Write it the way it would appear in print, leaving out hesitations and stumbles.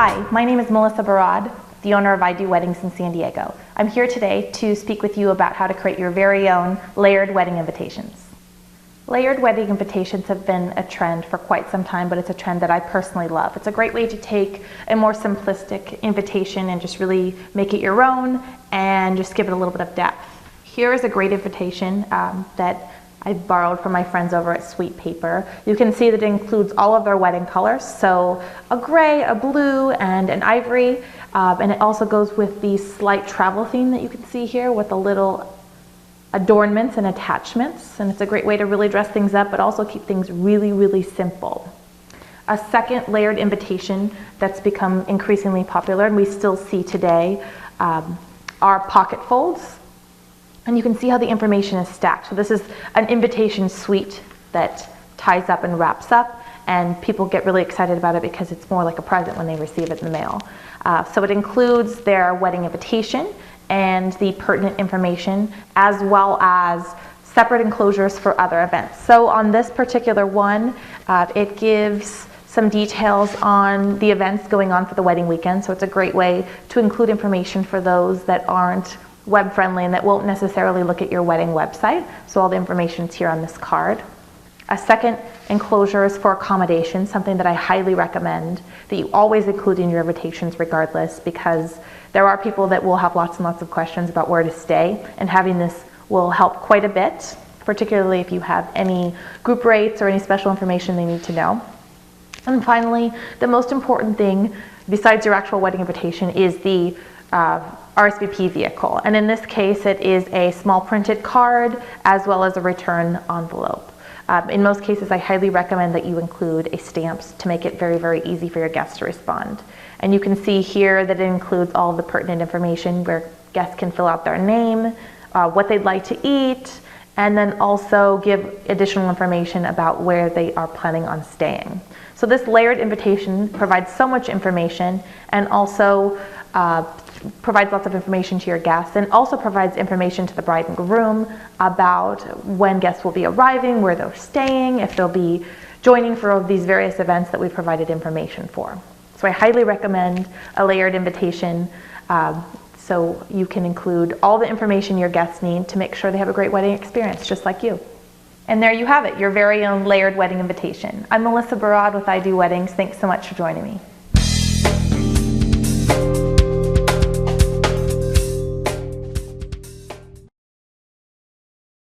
Hi, my name is Melissa Barad, the owner of I Do Weddings in San Diego. I'm here today to speak with you about how to create your very own layered wedding invitations. Layered wedding invitations have been a trend for quite some time, but it's a trend that I personally love. It's a great way to take a more simplistic invitation and just really make it your own and just give it a little bit of depth. Here is a great invitation that I borrowed from my friends over at Sweet Paper. You can see that it includes all of their wedding colors, so a gray, a blue, and an ivory. And it also goes with the slight travel theme that you can see here with the little adornments and attachments. And it's a great way to really dress things up, but also keep things really, really simple. A second layered invitation that's become increasingly popular, and we still see today, are pocket folds. And you can see how the information is stacked. So this is an invitation suite that ties up and wraps up, and people get really excited about it because it's more like a present when they receive it in the mail. So it includes their wedding invitation and the pertinent information, as well as separate enclosures for other events. So on this particular one, it gives some details on the events going on for the wedding weekend. So it's a great way to include information for those that aren't web friendly and that won't necessarily look at your wedding website. So all the information is here on this card. A second enclosure is for accommodations, something that I highly recommend that you always include in your invitations regardless, because there are people that will have lots and lots of questions about where to stay, and having this will help quite a bit, particularly if you have any group rates or any special information they need to know. And finally, the most important thing besides your actual wedding invitation is the RSVP vehicle. And in this case, it is a small printed card as well as a return envelope. In most cases, I highly recommend that you include a stamps to make it very, very easy for your guests to respond. And you can see here that it includes all the pertinent information where guests can fill out their name, what they'd like to eat, and then also give additional information about where they are planning on staying. So this layered invitation provides so much information, and also provides lots of information to your guests, and also provides information to the bride and groom about when guests will be arriving, where they're staying, if they'll be joining for these various events that we provided information for. So I highly recommend a layered invitation so you can include all the information your guests need to make sure they have a great wedding experience just like you. And there you have it, your very own layered wedding invitation. I'm Melissa Barad with I Do Weddings. Thanks so much for joining me.